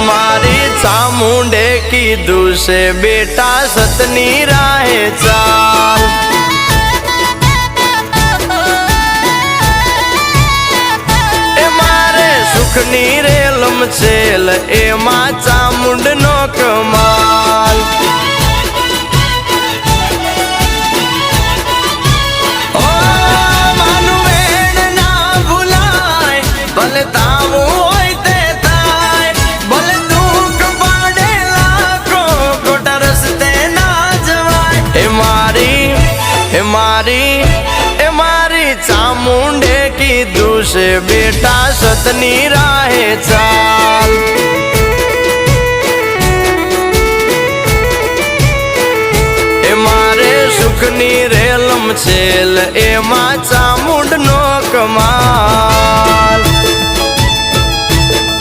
मारी चामुंडे कीधु से बेटा सतनी राहे चाल। ए मारे सुखनी रेलम छेल एमा चामुंड नो कमाल। ओ मानु वेण ना भुलाय भले तावू होय ते थाय, भले दुख पाडे लाखो खोटा रस्ते ना जवाय। ए मारी चामुंडे कीधु से बेटा सतनी राहे चाल। ए मारे सुखनी रेलम छेल एमा चामुंड नो कमाल।